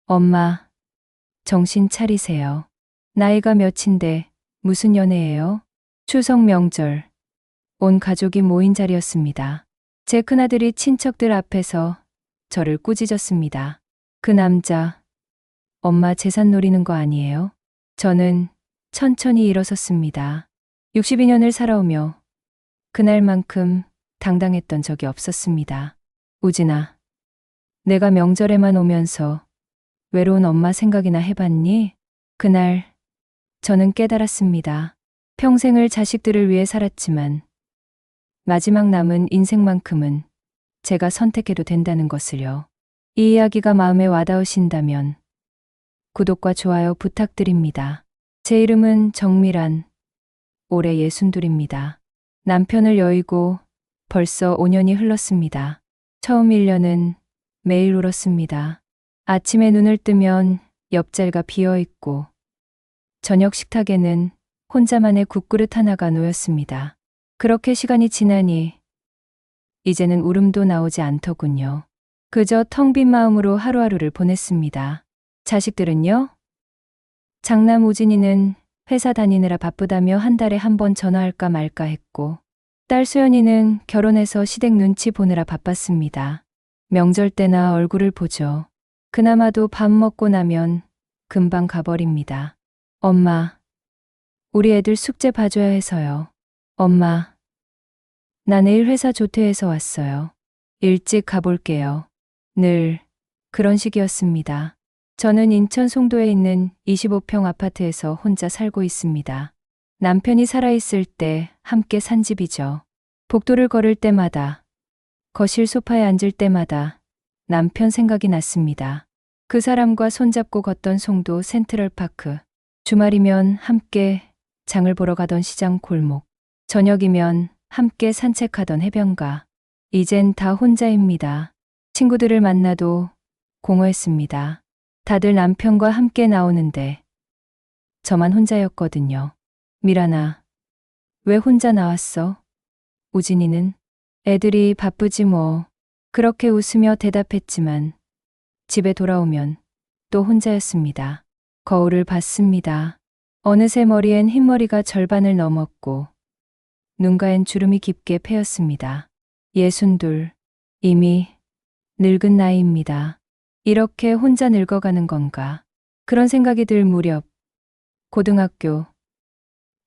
엄마, 정신 차리세요. 나이가 몇인데 무슨 연애예요? 추석 명절, 온 가족이 모인 자리였습니다. 제 큰아들이 친척들 앞에서 저를 꾸짖었습니다. 그 남자, 엄마 재산 노리는 거 아니에요? 저는 천천히 일어섰습니다. 62년을 살아오며 그날만큼 당당했던 적이 없었습니다. 우진아, 내가 명절에만 오면서 외로운 엄마 생각이나 해봤니? 그날 저는 깨달았습니다. 평생을 자식들을 위해 살았지만 마지막 남은 인생만큼은 제가 선택해도 된다는 것을요. 이 이야기가 마음에 와닿으신다면 구독과 좋아요 부탁드립니다. 제 이름은 정미란, 올해 62입니다. 남편을 여의고 벌써 5년이 흘렀습니다. 처음 1년은 매일 울었습니다. 아침에 눈을 뜨면 옆자리가 비어있고 저녁 식탁에는 혼자만의 국그릇 하나가 놓였습니다. 그렇게 시간이 지나니 이제는 울음도 나오지 않더군요. 그저 텅 빈 마음으로 하루하루를 보냈습니다. 자식들은요? 장남 우진이는 회사 다니느라 바쁘다며 한 달에 한 번 전화할까 말까 했고, 딸 수연이는 결혼해서 시댁 눈치 보느라 바빴습니다. 명절 때나 얼굴을 보죠. 그나마도 밥 먹고 나면 금방 가버립니다. 엄마, 우리 애들 숙제 봐줘야 해서요. 엄마, 나 내일 회사 조퇴해서 왔어요. 일찍 가볼게요. 늘 그런 식이었습니다. 저는 인천 송도에 있는 25평 아파트에서 혼자 살고 있습니다. 남편이 살아있을 때 함께 산 집이죠. 복도를 걸을 때마다, 거실 소파에 앉을 때마다 남편 생각이 났습니다. 그 사람과 손잡고 걷던 송도 센트럴파크, 주말이면 함께 장을 보러 가던 시장 골목, 저녁이면 함께 산책하던 해변가. 이젠 다 혼자입니다. 친구들을 만나도 공허했습니다. 다들 남편과 함께 나오는데 저만 혼자였거든요. 미란아, 왜 혼자 나왔어? 우진이는? 애들이 바쁘지 뭐. 그렇게 웃으며 대답했지만 집에 돌아오면 또 혼자였습니다. 거울을 봤습니다. 어느새 머리엔 흰머리가 절반을 넘었고 눈가엔 주름이 깊게 패였습니다. 62, 이미 늙은 나이입니다. 이렇게 혼자 늙어가는 건가? 그런 생각이 들 무렵 고등학교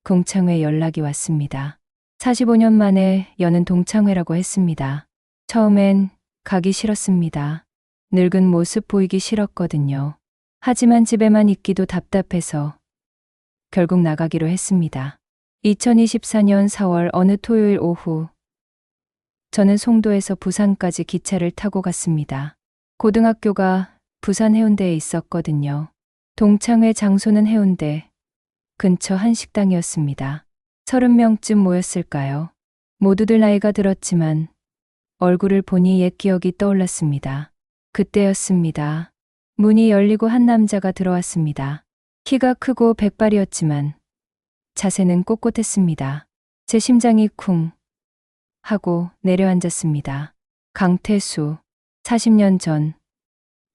동창회 연락이 왔습니다. 45년 만에 여는 동창회라고 했습니다. 처음엔 가기 싫었습니다. 늙은 모습 보이기 싫었거든요. 하지만 집에만 있기도 답답해서 결국 나가기로 했습니다. 2024년 4월 어느 토요일 오후, 저는 송도에서 부산까지 기차를 타고 갔습니다. 고등학교가 부산 해운대에 있었거든요. 동창회 장소는 해운대 근처 한 식당이었습니다. 30명쯤 모였을까요? 모두들 나이가 들었지만 얼굴을 보니 옛 기억이 떠올랐습니다. 그때였습니다. 문이 열리고 한 남자가 들어왔습니다. 키가 크고 백발이었지만 자세는 꼿꼿했습니다. 제 심장이 쿵 하고 내려앉았습니다. 강태수, 40년 전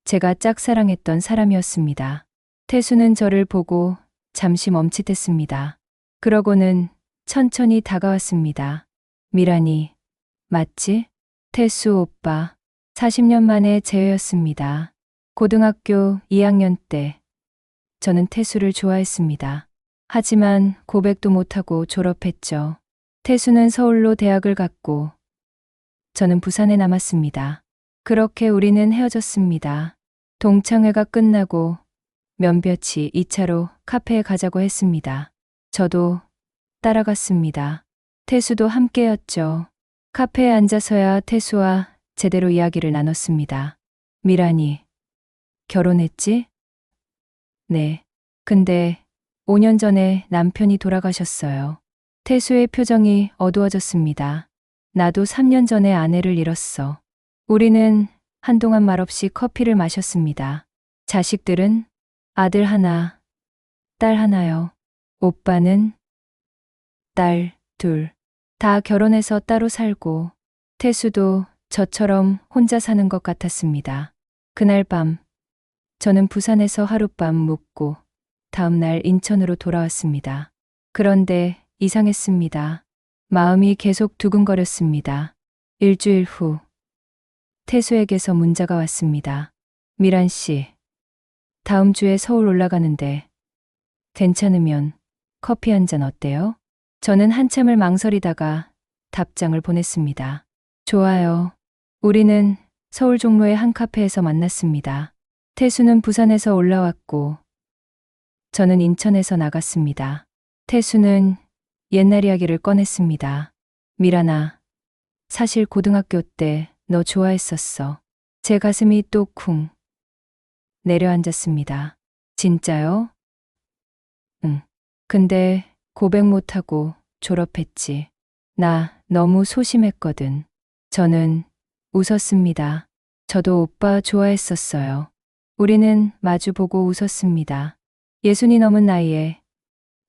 제가 짝사랑했던 사람이었습니다. 태수는 저를 보고 잠시 멈칫했습니다. 그러고는 천천히 다가왔습니다. 미란이, 맞지? 태수 오빠, 40년 만에 재회였습니다. 고등학교 2학년 때 저는 태수를 좋아했습니다. 하지만 고백도 못하고 졸업했죠. 태수는 서울로 대학을 갔고 저는 부산에 남았습니다. 그렇게 우리는 헤어졌습니다. 동창회가 끝나고 면볕이 2차로 카페에 가자고 했습니다. 저도 따라갔습니다. 태수도 함께였죠. 카페에 앉아서야 태수와 제대로 이야기를 나눴습니다. 미란이, 결혼했지? 네. 근데 5년 전에 남편이 돌아가셨어요. 태수의 표정이 어두워졌습니다. 나도 3년 전에 아내를 잃었어. 우리는 한동안 말없이 커피를 마셨습니다. 자식들은? 아들 하나, 딸 하나요. 오빠는? 딸 둘. 다 결혼해서 따로 살고, 태수도 저처럼 혼자 사는 것 같았습니다. 그날 밤 저는 부산에서 하룻밤 묵고 다음 날 인천으로 돌아왔습니다. 그런데 이상했습니다. 마음이 계속 두근거렸습니다. 일주일 후 태수에게서 문자가 왔습니다. 미란 씨, 다음 주에 서울 올라가는데 괜찮으면 커피 한 잔 어때요? 저는 한참을 망설이다가 답장을 보냈습니다. 좋아요. 우리는 서울 종로의 한 카페에서 만났습니다. 태수는 부산에서 올라왔고 저는 인천에서 나갔습니다. 태수는 옛날 이야기를 꺼냈습니다. 미란아, 사실 고등학교 때 너 좋아했었어. 제 가슴이 또 쿵 내려앉았습니다. 진짜요? 응. 근데 고백 못하고 졸업했지. 나 너무 소심했거든. 저는 웃었습니다. 저도 오빠 좋아했었어요. 우리는 마주보고 웃었습니다. 예순이 넘은 나이에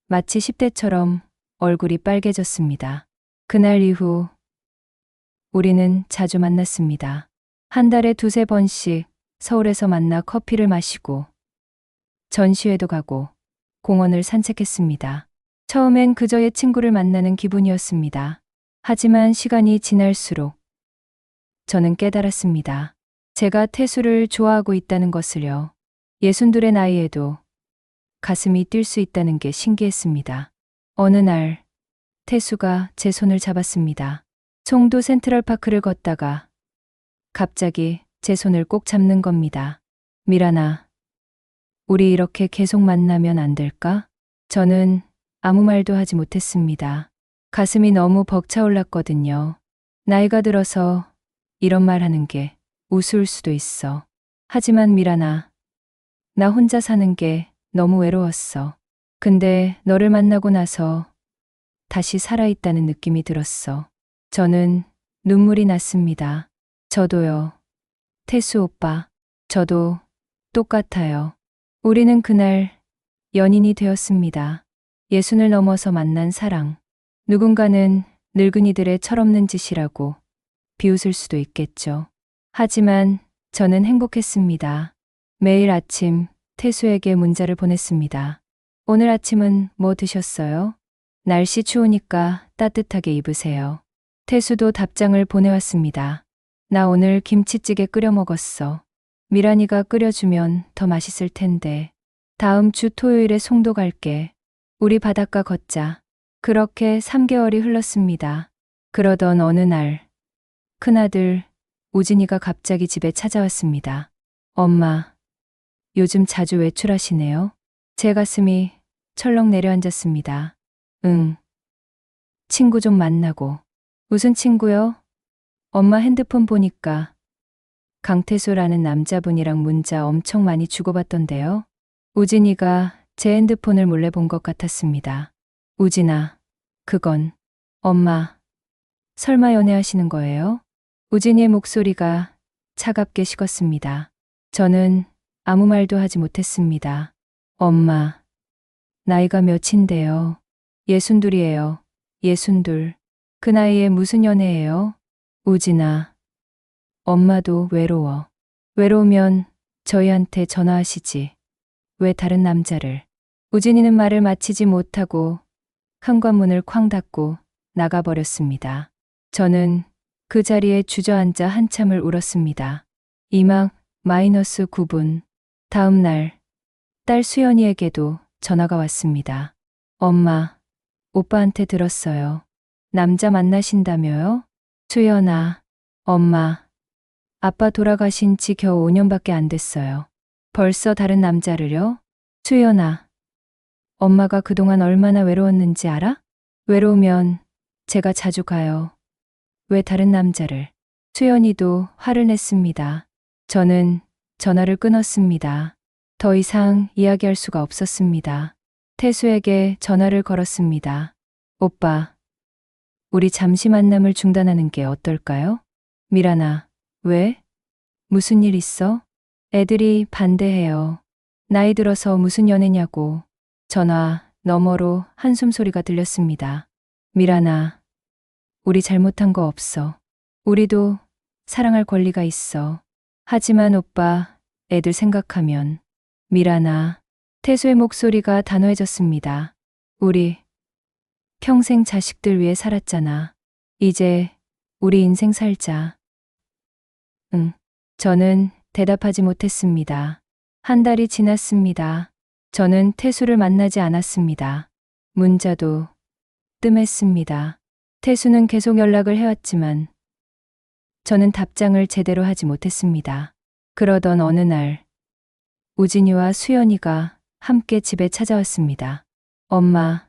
마치 10대처럼 얼굴이 빨개졌습니다. 그날 이후 우리는 자주 만났습니다. 한 달에 두세 번씩 서울에서 만나 커피를 마시고 전시회도 가고 공원을 산책했습니다. 처음엔 그저의 친구를 만나는 기분이었습니다. 하지만 시간이 지날수록 저는 깨달았습니다. 제가 태수를 좋아하고 있다는 것을요. 62의 나이에도 가슴이 뛸 수 있다는 게 신기했습니다. 어느 날 태수가 제 손을 잡았습니다. 송도 센트럴파크를 걷다가 갑자기 제 손을 꼭 잡는 겁니다. 미란아, 우리 이렇게 계속 만나면 안 될까? 저는 아무 말도 하지 못했습니다. 가슴이 너무 벅차올랐거든요. 나이가 들어서 이런 말 하는 게 우스울 수도 있어. 하지만 미란아, 나 혼자 사는 게 너무 외로웠어. 근데 너를 만나고 나서 다시 살아있다는 느낌이 들었어. 저는 눈물이 났습니다. 저도요. 태수 오빠, 저도 똑같아요. 우리는 그날 연인이 되었습니다. 예순을 넘어서 만난 사랑. 누군가는 늙은이들의 철없는 짓이라고 비웃을 수도 있겠죠. 하지만 저는 행복했습니다. 매일 아침 태수에게 문자를 보냈습니다. 오늘 아침은 뭐 드셨어요? 날씨 추우니까 따뜻하게 입으세요. 태수도 답장을 보내왔습니다. 나 오늘 김치찌개 끓여 먹었어. 미란이가 끓여주면 더 맛있을 텐데. 다음 주 토요일에 송도 갈게. 우리 바닷가 걷자. 그렇게 3개월이 흘렀습니다. 그러던 어느 날 큰아들 우진이가 갑자기 집에 찾아왔습니다. 엄마, 요즘 자주 외출하시네요? 제 가슴이 철렁 내려앉았습니다. 응. 친구 좀 만나고. 무슨 친구요? 엄마 핸드폰 보니까 강태수라는 남자분이랑 문자 엄청 많이 주고받던데요. 우진이가 제 핸드폰을 몰래 본 것 같았습니다. 우진아, 그건 엄마, 설마 연애하시는 거예요? 우진이의 목소리가 차갑게 식었습니다. 저는 아무 말도 하지 못했습니다. 엄마, 나이가 몇인데요? 62이에요. 62. 그 나이에 무슨 연애예요? 우진아, 엄마도 외로워. 외로우면 저희한테 전화하시지. 왜 다른 남자를. 우진이는 말을 마치지 못하고 현관문을 쾅 닫고 나가버렸습니다. 저는 그 자리에 주저앉아 한참을 울었습니다. 이막 -9분. 다음 날 딸 수연이에게도 전화가 왔습니다. 엄마, 오빠한테 들었어요. 남자 만나신다며요? 수연아, 엄마, 아빠 돌아가신 지 겨우 5년밖에 안 됐어요. 벌써 다른 남자를요? 수연아, 엄마가 그동안 얼마나 외로웠는지 알아? 외로우면 제가 자주 가요. 왜 다른 남자를? 수연이도 화를 냈습니다. 저는 전화를 끊었습니다. 더 이상 이야기할 수가 없었습니다. 태수에게 전화를 걸었습니다. 오빠, 우리 잠시 만남을 중단하는 게 어떨까요? 미란아, 왜? 무슨 일 있어? 애들이 반대해요. 나이 들어서 무슨 연애냐고. 전화 너머로 한숨 소리가 들렸습니다. 미란아, 우리 잘못한 거 없어. 우리도 사랑할 권리가 있어. 하지만 오빠, 애들 생각하면 미란아. 태수의 목소리가 단호해졌습니다. 우리 평생 자식들 위해 살았잖아. 이제 우리 인생 살자. 응. 저는 대답하지 못했습니다. 한 달이 지났습니다. 저는 태수를 만나지 않았습니다. 문자도 뜸했습니다. 태수는 계속 연락을 해왔지만 저는 답장을 제대로 하지 못했습니다. 그러던 어느 날 우진이와 수연이가 함께 집에 찾아왔습니다. 엄마,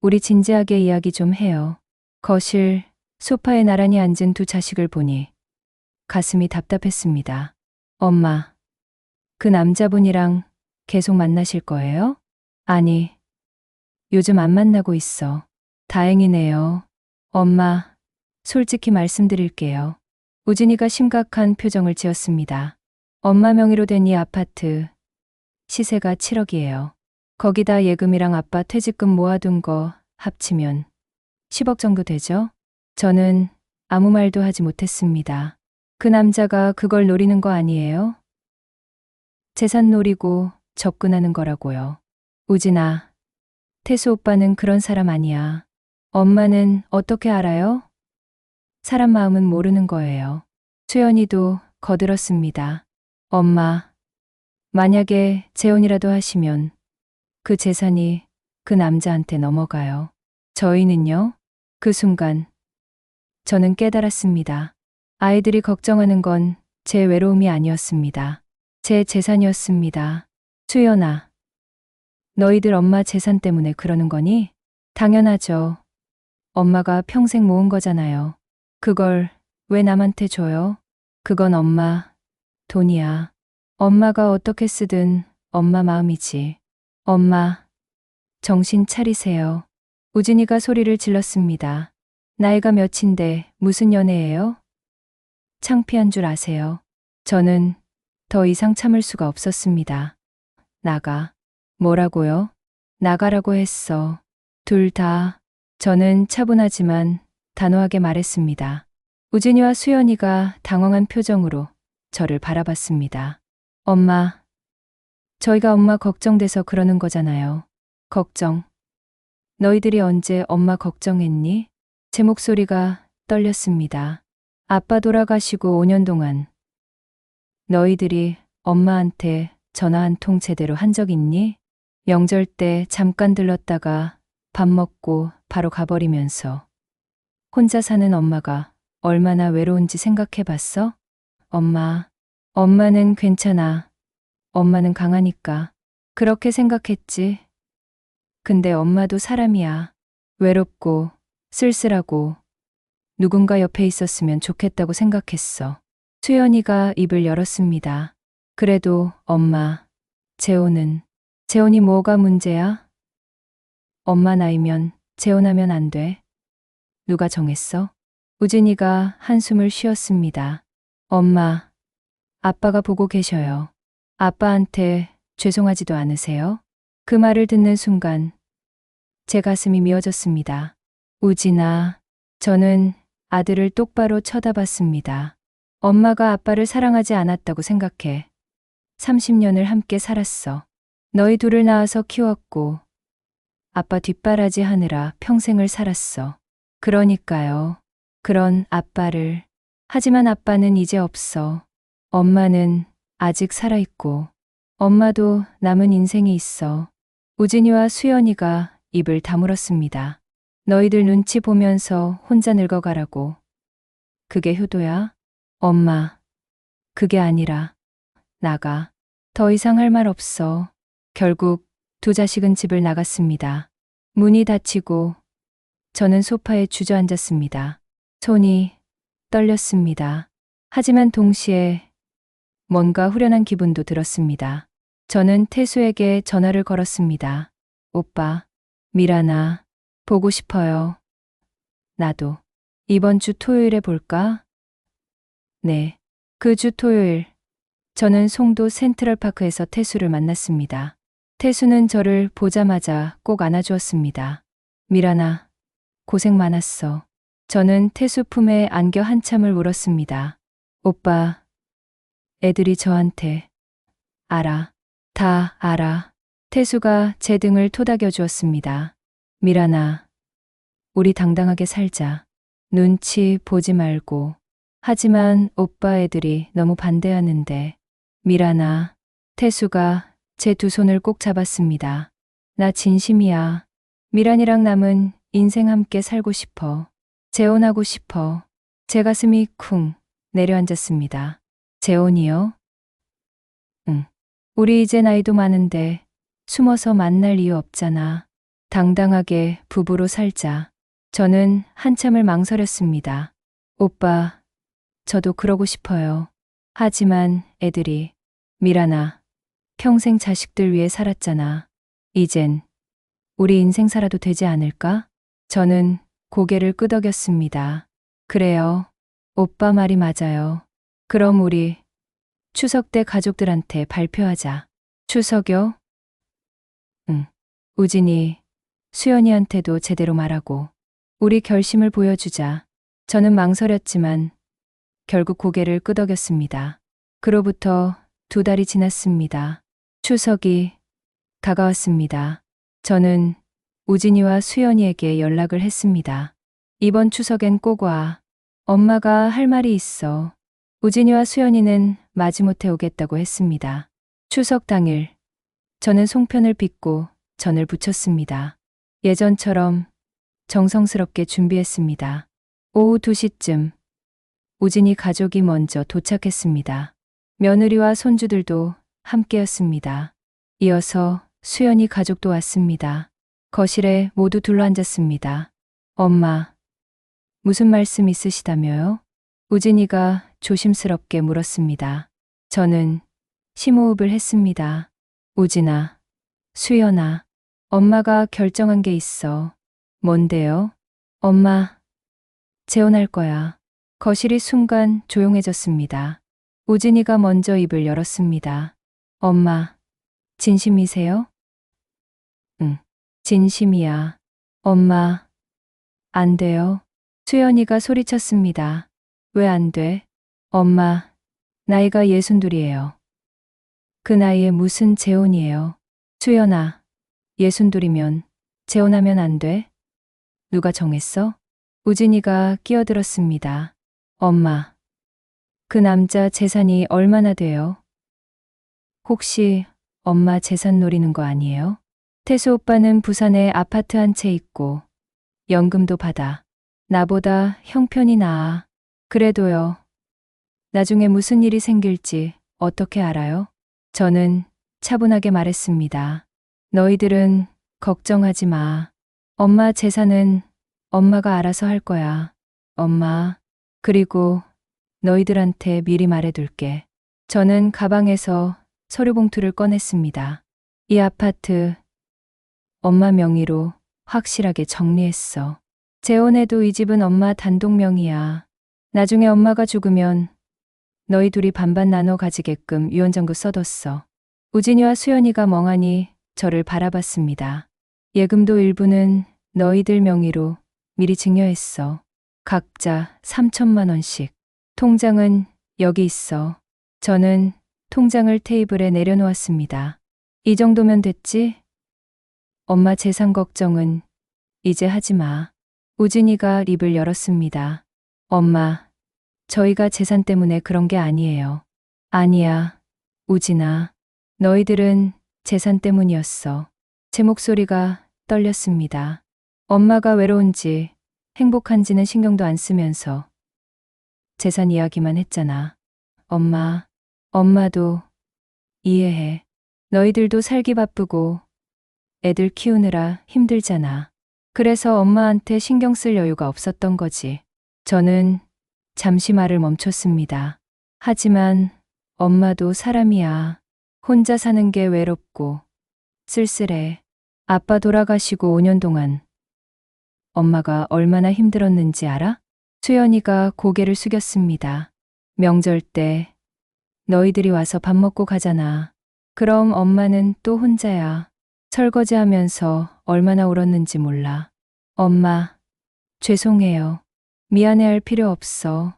우리 진지하게 이야기 좀 해요. 거실 소파에 나란히 앉은 두 자식을 보니 가슴이 답답했습니다. 엄마, 그 남자분이랑 계속 만나실 거예요? 아니, 요즘 안 만나고 있어. 다행이네요. 엄마, 솔직히 말씀드릴게요. 우진이가 심각한 표정을 지었습니다. 엄마 명의로 된 이 아파트 시세가 7억이에요. 거기다 예금이랑 아빠 퇴직금 모아둔 거 합치면 10억 정도 되죠? 저는 아무 말도 하지 못했습니다. 그 남자가 그걸 노리는 거 아니에요? 재산 노리고 접근하는 거라고요. 우진아, 태수 오빠는 그런 사람 아니야. 엄마는 어떻게 알아요? 사람 마음은 모르는 거예요. 수연이도 거들었습니다. 엄마, 만약에 재혼이라도 하시면 그 재산이 그 남자한테 넘어가요. 저희는요? 그 순간 저는 깨달았습니다. 아이들이 걱정하는 건 제 외로움이 아니었습니다. 제 재산이었습니다. 수연아, 너희들 엄마 재산 때문에 그러는 거니? 당연하죠. 엄마가 평생 모은 거잖아요. 그걸 왜 남한테 줘요? 그건 엄마 돈이야. 엄마가 어떻게 쓰든 엄마 마음이지. 엄마, 정신 차리세요. 우진이가 소리를 질렀습니다. 나이가 몇인데 무슨 연애예요? 창피한 줄 아세요? 저는 더 이상 참을 수가 없었습니다. 나가. 뭐라고요? 나가라고 했어. 둘 다. 저는 차분하지만 단호하게 말했습니다. 우진이와 수연이가 당황한 표정으로 저를 바라봤습니다. 엄마, 저희가 엄마 걱정돼서 그러는 거잖아요. 걱정. 너희들이 언제 엄마 걱정했니? 제 목소리가 떨렸습니다. 아빠 돌아가시고 5년 동안 너희들이 엄마한테 전화 한 통 제대로 한 적 있니? 명절 때 잠깐 들렀다가 밥 먹고 바로 가버리면서 혼자 사는 엄마가 얼마나 외로운지 생각해 봤어? 엄마는 괜찮아. 엄마는 강하니까. 그렇게 생각했지. 근데 엄마도 사람이야. 외롭고 쓸쓸하고 누군가 옆에 있었으면 좋겠다고 생각했어. 수연이가 입을 열었습니다. 그래도 엄마, 재혼이 뭐가 문제야? 엄마 나이면 재혼하면 안 돼. 누가 정했어? 우진이가 한숨을 쉬었습니다. 엄마, 아빠가 보고 계셔요. 아빠한테 죄송하지도 않으세요? 그 말을 듣는 순간 제 가슴이 미어졌습니다. 우진아, 저는 아들을 똑바로 쳐다봤습니다. 엄마가 아빠를 사랑하지 않았다고 생각해. 30년을 함께 살았어. 너희 둘을 낳아서 키웠고 아빠 뒷바라지 하느라 평생을 살았어. 그러니까요. 그런 아빠를. 하지만 아빠는 이제 없어. 엄마는 아직 살아있고 엄마도 남은 인생이 있어. 우진이와 수연이가 입을 다물었습니다. 너희들 눈치 보면서 혼자 늙어가라고. 그게 효도야? 엄마, 그게 아니라 나가. 더 이상 할 말 없어. 결국 두 자식은 집을 나갔습니다. 문이 닫히고 저는 소파에 주저앉았습니다. 손이 떨렸습니다. 하지만 동시에 뭔가 후련한 기분도 들었습니다. 저는 태수에게 전화를 걸었습니다. 오빠, 미란아, 보고 싶어요. 나도. 이번 주 토요일에 볼까? 네. 그 주 토요일, 저는 송도 센트럴파크에서 태수를 만났습니다. 태수는 저를 보자마자 꼭 안아주었습니다. 미란아, 고생 많았어. 저는 태수 품에 안겨 한참을 울었습니다. 오빠, 애들이 저한테 알아. 다 알아. 태수가 제 등을 토닥여 주었습니다. 미란아, 우리 당당하게 살자. 눈치 보지 말고. 하지만 오빠 애들이 너무 반대하는데. 미란아, 태수가 제 두 손을 꼭 잡았습니다. 나 진심이야. 미란이랑 남은 인생 함께 살고 싶어. 재혼하고 싶어. 제 가슴이 쿵 내려앉았습니다. 재혼이요? 응. 우리 이제 나이도 많은데 숨어서 만날 이유 없잖아. 당당하게 부부로 살자. 저는 한참을 망설였습니다. 오빠, 저도 그러고 싶어요. 하지만 애들이, 미란아, 평생 자식들 위해 살았잖아. 이젠 우리 인생 살아도 되지 않을까? 저는 고개를 끄덕였습니다. 그래요. 오빠 말이 맞아요. 그럼 우리 추석 때 가족들한테 발표하자. 추석요? 응. 우진이, 수연이한테도 제대로 말하고 우리 결심을 보여주자. 저는 망설였지만 결국 고개를 끄덕였습니다. 그로부터 2달이 지났습니다. 추석이 다가왔습니다. 저는 우진이와 수연이에게 연락을 했습니다. 이번 추석엔 꼭 와. 엄마가 할 말이 있어. 우진이와 수연이는 마지못해 오겠다고 했습니다. 추석 당일 저는 송편을 빚고 전을 부쳤습니다. 예전처럼 정성스럽게 준비했습니다. 오후 2시쯤 우진이 가족이 먼저 도착했습니다. 며느리와 손주들도 함께였습니다. 이어서 수연이 가족도 왔습니다. 거실에 모두 둘러앉았습니다. 엄마, 무슨 말씀 있으시다며요? 우진이가 조심스럽게 물었습니다. 저는 심호흡을 했습니다. 우진아, 수연아, 엄마가 결정한 게 있어. 뭔데요? 엄마, 재혼할 거야. 거실이 순간 조용해졌습니다. 우진이가 먼저 입을 열었습니다. 엄마, 진심이세요? 응, 진심이야. 엄마, 안 돼요. 수연이가 소리쳤습니다. 왜 안 돼? 엄마, 나이가 62이에요. 그 나이에 무슨 재혼이에요? 수연아, 62이면 재혼하면 안 돼? 누가 정했어? 우진이가 끼어들었습니다. 엄마, 그 남자 재산이 얼마나 돼요? 혹시 엄마 재산 노리는 거 아니에요? 태수 오빠는 부산에 아파트 한 채 있고 연금도 받아. 나보다 형편이 나아. 그래도요. 나중에 무슨 일이 생길지 어떻게 알아요? 저는 차분하게 말했습니다. 너희들은 걱정하지 마. 엄마 재산은 엄마가 알아서 할 거야. 엄마, 그리고 너희들한테 미리 말해둘게. 저는 가방에서 서류 봉투를 꺼냈습니다. 이 아파트 엄마 명의로 확실하게 정리했어. 재혼해도 이 집은 엄마 단독 명의야. 나중에 엄마가 죽으면 너희 둘이 반반 나눠 가지게끔 유언장도 써뒀어. 우진이와 수연이가 멍하니 저를 바라봤습니다. 예금도 일부는 너희들 명의로 미리 증여했어. 각자 3천만 원씩. 통장은 여기 있어. 저는 통장을 테이블에 내려놓았습니다. 이 정도면 됐지? 엄마 재산 걱정은 이제 하지 마. 우진이가 입을 열었습니다. 엄마, 저희가 재산 때문에 그런 게 아니에요. 아니야, 우진아. 너희들은 재산 때문이었어. 제 목소리가 떨렸습니다. 엄마가 외로운지 행복한지는 신경도 안 쓰면서 재산 이야기만 했잖아. 엄마, 엄마도 이해해. 너희들도 살기 바쁘고 애들 키우느라 힘들잖아. 그래서 엄마한테 신경 쓸 여유가 없었던 거지. 저는 잠시 말을 멈췄습니다. 하지만 엄마도 사람이야. 혼자 사는 게 외롭고 쓸쓸해. 아빠 돌아가시고 5년 동안 엄마가 얼마나 힘들었는지 알아? 수연이가 고개를 숙였습니다. 명절 때 너희들이 와서 밥 먹고 가잖아. 그럼 엄마는 또 혼자야. 설거지하면서 얼마나 울었는지 몰라. 엄마, 죄송해요. 미안해할 필요 없어.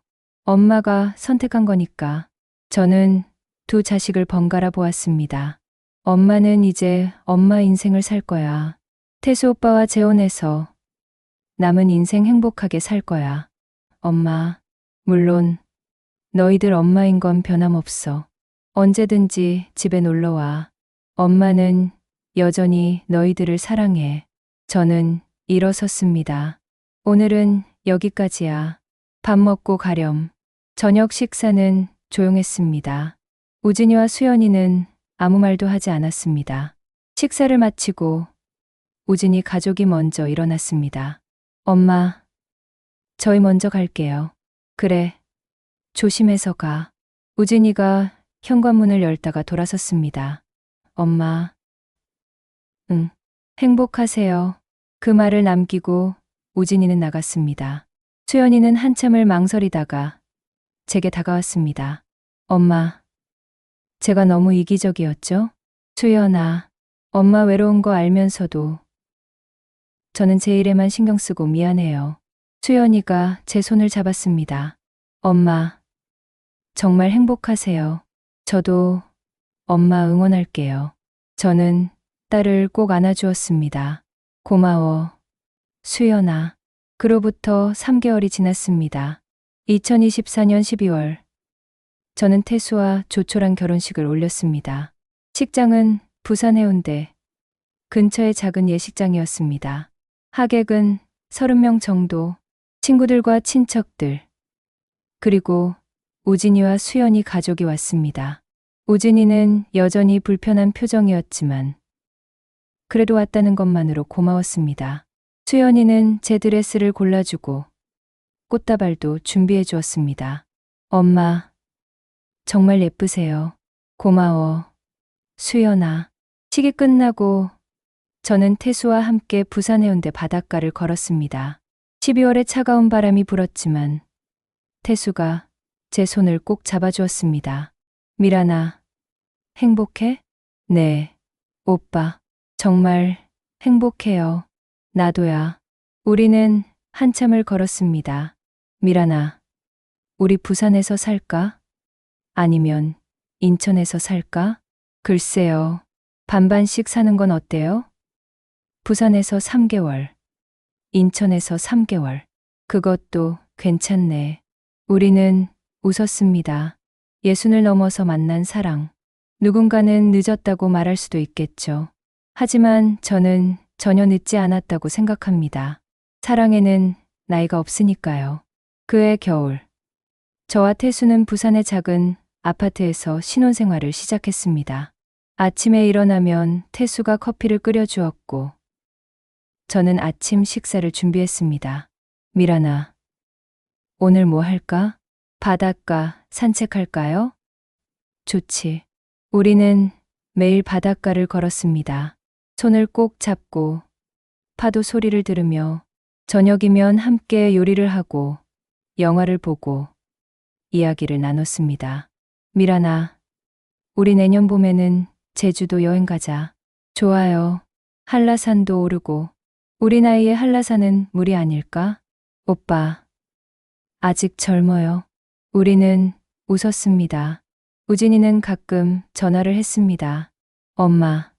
엄마가 선택한 거니까. 저는 두 자식을 번갈아 보았습니다. 엄마는 이제 엄마 인생을 살 거야. 태수 오빠와 재혼해서 남은 인생 행복하게 살 거야. 엄마, 물론 너희들 엄마인 건 변함없어. 언제든지 집에 놀러 와. 엄마는 여전히 너희들을 사랑해. 저는 일어섰습니다. 오늘은 여기까지야. 밥 먹고 가렴. 저녁 식사는 조용했습니다. 우진이와 수연이는 아무 말도 하지 않았습니다. 식사를 마치고 우진이 가족이 먼저 일어났습니다. 엄마, 저희 먼저 갈게요. 그래, 조심해서 가. 우진이가 현관문을 열다가 돌아섰습니다. 엄마, 응, 행복하세요. 그 말을 남기고 우진이는 나갔습니다. 수연이는 한참을 망설이다가 제게 다가왔습니다. 엄마, 제가 너무 이기적이었죠? 수연아, 엄마 외로운 거 알면서도 저는 제 일에만 신경 쓰고 미안해요. 수연이가 제 손을 잡았습니다. 엄마, 정말 행복하세요. 저도 엄마 응원할게요. 저는 딸을 꼭 안아주었습니다. 고마워, 수연아. 그로부터 3개월이 지났습니다. 2024년 12월, 저는 태수와 조촐한 결혼식을 올렸습니다. 식장은 부산 해운대 근처의 작은 예식장이었습니다. 하객은 30명 정도, 친구들과 친척들, 그리고 우진이와 수연이 가족이 왔습니다. 우진이는 여전히 불편한 표정이었지만 그래도 왔다는 것만으로 고마웠습니다. 수연이는 제 드레스를 골라주고 꽃다발도 준비해 주었습니다. 엄마, 정말 예쁘세요. 고마워, 수연아. 식이 끝나고 저는 태수와 함께 부산 해운대 바닷가를 걸었습니다. 12월에 차가운 바람이 불었지만 태수가 제 손을 꼭 잡아주었습니다. 미란아, 행복해? 네, 오빠. 정말 행복해요. 나도야. 우리는 한참을 걸었습니다. 미란아, 우리 부산에서 살까? 아니면 인천에서 살까? 글쎄요. 반반씩 사는 건 어때요? 부산에서 3개월, 인천에서 3개월. 그것도 괜찮네. 우리는 웃었습니다. 예순을 넘어서 만난 사랑. 누군가는 늦었다고 말할 수도 있겠죠. 하지만 저는 전혀 늦지 않았다고 생각합니다. 사랑에는 나이가 없으니까요. 그해 겨울, 저와 태수는 부산의 작은 아파트에서 신혼생활을 시작했습니다. 아침에 일어나면 태수가 커피를 끓여주었고 저는 아침 식사를 준비했습니다. 미란아, 오늘 뭐 할까? 바닷가 산책할까요? 좋지. 우리는 매일 바닷가를 걸었습니다. 손을 꼭 잡고 파도 소리를 들으며 저녁이면 함께 요리를 하고 영화를 보고 이야기를 나눴습니다. 미란아, 우리 내년 봄에는 제주도 여행 가자. 좋아요. 한라산도 오르고. 우리 나이에 한라산은 무리 아닐까? 오빠, 아직 젊어요. 우리는 웃었습니다. 우진이는 가끔 전화를 했습니다. 엄마,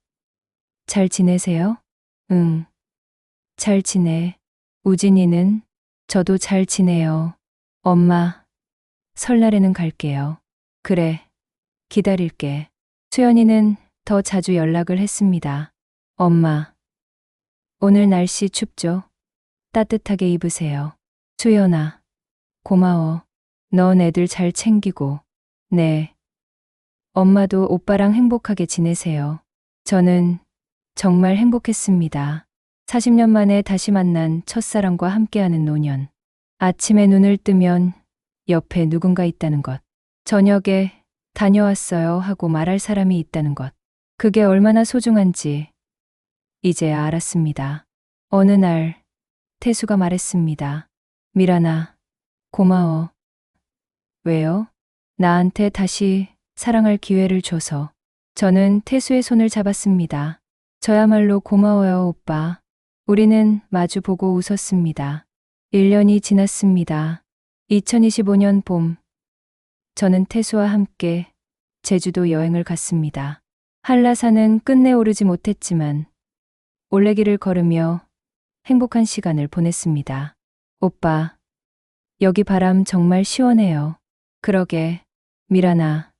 잘 지내세요? 응, 잘 지내. 우진이는? 저도 잘 지내요. 엄마, 설날에는 갈게요. 그래, 기다릴게. 수연이는 더 자주 연락을 했습니다. 엄마, 오늘 날씨 춥죠? 따뜻하게 입으세요. 수연아, 고마워. 넌 애들 잘 챙기고. 네. 엄마도 오빠랑 행복하게 지내세요. 저는 정말 행복했습니다. 40년 만에 다시 만난 첫사랑과 함께하는 노년. 아침에 눈을 뜨면 옆에 누군가 있다는 것. 저녁에 다녀왔어요 하고 말할 사람이 있다는 것. 그게 얼마나 소중한지 이제야 알았습니다. 어느 날 태수가 말했습니다. 미란아, 고마워. 왜요? 나한테 다시 사랑할 기회를 줘서. 저는 태수의 손을 잡았습니다. 저야말로 고마워요, 오빠. 우리는 마주보고 웃었습니다. 1년이 지났습니다. 2025년 봄, 저는 태수와 함께 제주도 여행을 갔습니다. 한라산은 끝내 오르지 못했지만 올레길을 걸으며 행복한 시간을 보냈습니다. 오빠, 여기 바람 정말 시원해요. 그러게, 미란아.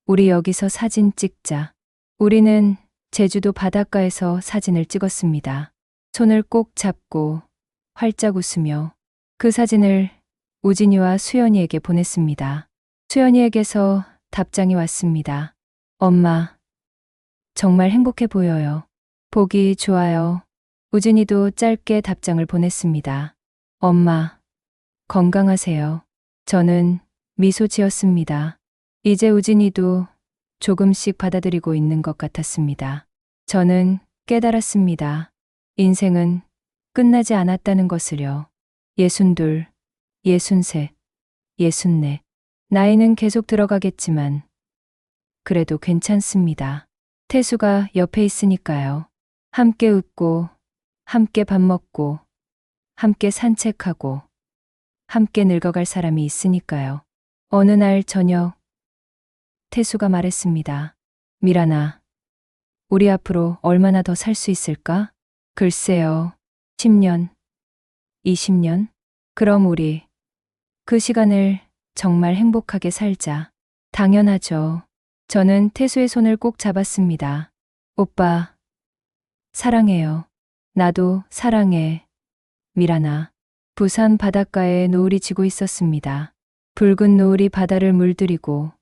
우리 여기서 사진 찍자. 우리는 제주도 바닷가에서 사진을 찍었습니다. 손을 꼭 잡고 활짝 웃으며 그 사진을 우진이와 수연이에게 보냈습니다. 수연이에게서 답장이 왔습니다. 엄마, 정말 행복해 보여요. 보기 좋아요. 우진이도 짧게 답장을 보냈습니다. 엄마, 건강하세요. 저는 미소 지었습니다. 이제 우진이도 조금씩 받아들이고 있는 것 같았습니다. 저는 깨달았습니다. 인생은 끝나지 않았다는 것을요. 62, 63, 64. 나이는 계속 들어가겠지만 그래도 괜찮습니다. 태수가 옆에 있으니까요. 함께 웃고, 함께 밥 먹고, 함께 산책하고, 함께 늙어갈 사람이 있으니까요. 어느 날 저녁, 태수가 말했습니다. 미란아, 우리 앞으로 얼마나 더 살 수 있을까? 글쎄요, 10년, 20년? 그럼 우리 그 시간을 정말 행복하게 살자. 당연하죠. 저는 태수의 손을 꼭 잡았습니다. 오빠, 사랑해요. 나도 사랑해. 미란아. 부산 바닷가에 노을이 지고 있었습니다. 붉은 노을이 바다를 물들이고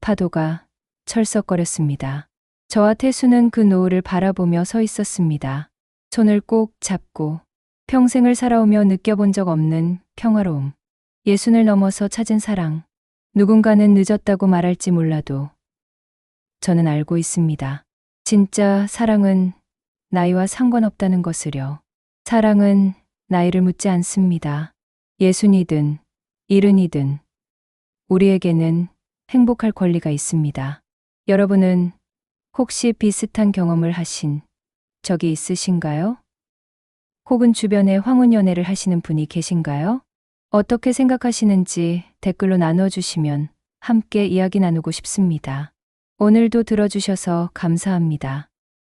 파도가 철썩거렸습니다. 저와 태수는 그 노을을 바라보며 서 있었습니다. 손을 꼭 잡고 평생을 살아오며 느껴본 적 없는 평화로움. 예순을 넘어서 찾은 사랑. 누군가는 늦었다고 말할지 몰라도 저는 알고 있습니다. 진짜 사랑은 나이와 상관없다는 것을요. 사랑은 나이를 묻지 않습니다. 60이든 70이든 우리에게는 행복할 권리가 있습니다. 여러분은 혹시 비슷한 경험을 하신 적이 있으신가요? 혹은 주변에 황혼연애를 하시는 분이 계신가요? 어떻게 생각하시는지 댓글로 나눠주시면 함께 이야기 나누고 싶습니다. 오늘도 들어주셔서 감사합니다.